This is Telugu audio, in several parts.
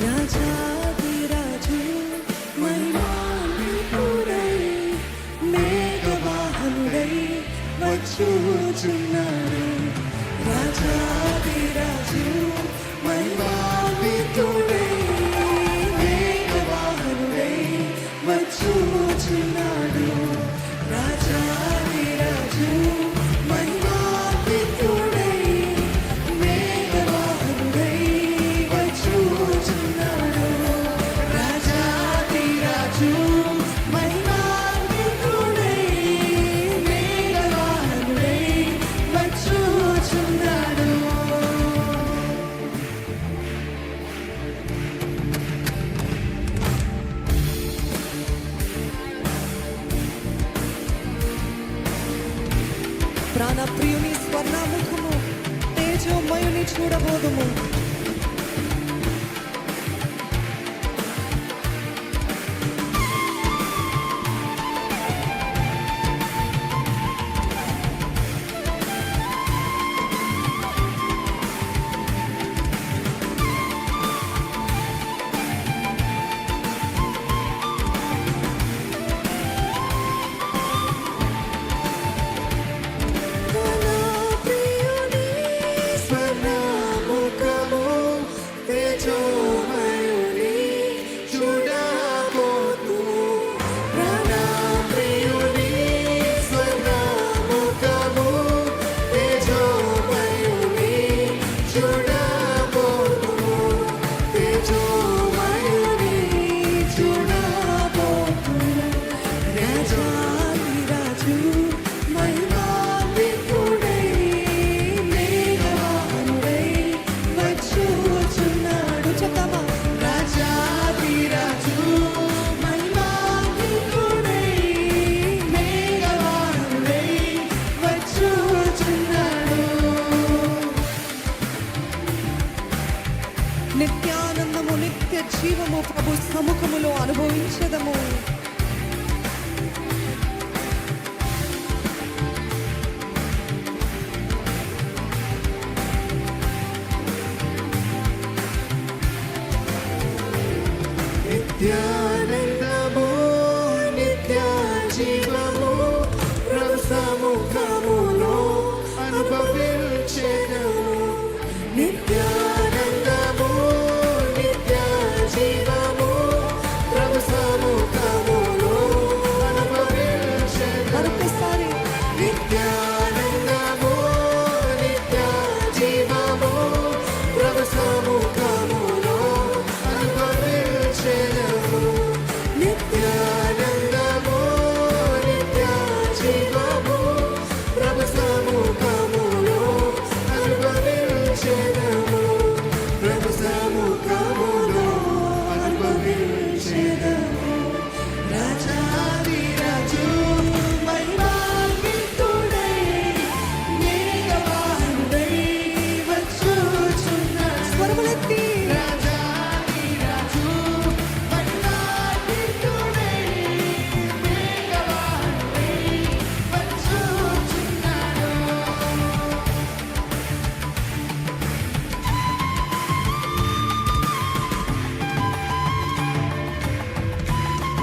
రాజాధిరాజు మహిమాన్వితుడై మేఘవాహనుడై వచ్చుచున్నాడు. రాజాధిరాజు మహిమాన్వితుడై మేఘవాహనుడై వచ్చుచున్నాడు. రాజాధిరాజు మహిమాన్వితుడై మేఘవాహనుడై వచ్చుచున్నాడు. రాజాధిరాజు మహిమాన్వితుడై మేఘవాహనుడై వచ్చుచున్నాడు. ప్రాణప్రియుని స్వర్ణముఖము తేజోమయుని చూడబోదుము. నిత్యానందము నిత్య జీవము ప్రభు సముఖములో అనుభవించదము. నిత్యానందము నిత్య జీవము ప్రభు సముఖములో అనుభవించదము. నిత్యానందము నిత్య జీవము ప్రభు సముఖములో అనుభవించదము. మరొకసారి నిత్యానందము నిత్య జీవము ప్రభు సముఖములో అనుభవించదము. నిత్యానందము నిత్య జీవము ప్రభు సముఖములో అనుభవించదము. ప్రభు సముఖములో అనుభవించదము. రాజాధిరాజు మహిమాన్వితుడై మేఘవాహనుడై వచ్చుచున్నాడు. స్వరములెత్తి రాజాధిరాజు మహిమాన్వితుడై మేఘవాహనుడై వచ్చుచున్నాడు.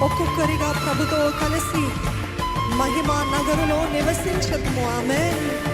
ఒక్కొక్కరిగా ప్రభుతో కలిసి మహిమా నగరులో నివసించదము. ఆమేన్.